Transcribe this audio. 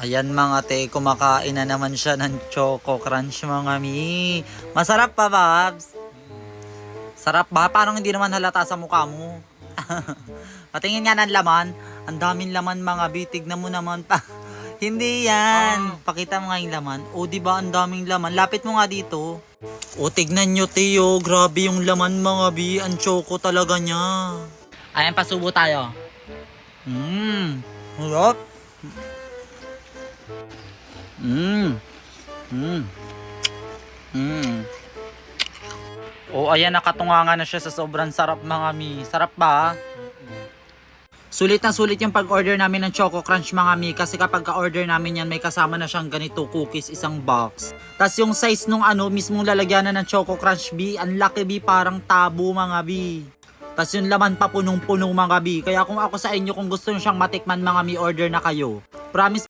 Ayan mga te, kumakain na naman siya ng Choco Crunch mga mi. Masarap pa, Babs? Sarap ba? Parang hindi naman halata sa mukha mo. Patingin nga ng laman. Ang daming laman mga bi. Tignan mo naman pa. Hindi yan. Pakita mo nga yung laman. O diba ang daming laman. Lapit mo nga dito. O tignan nyo Teo. Grabe yung laman mga bi. Ang choco talaga niya. Ayan, pasubo tayo. Harap. O ayan, nakatungangan na siya sa sobrang sarap mga mi. Sarap ba? Sulit na sulit yung pag-order namin ng Choco Crunch mga mi. Kasi kapag ka-order namin yan, may kasama na siyang ganito cookies, isang box. Tapos yung size nung mismong lalagyanan ng Choco Crunch B, ang laki B, parang tabo mga bi. Tapos yung laman pa punong-punong mga bi. Kaya kung ako sa inyo, kung gusto nyo siyang matikman mga mi, order na kayo. Promise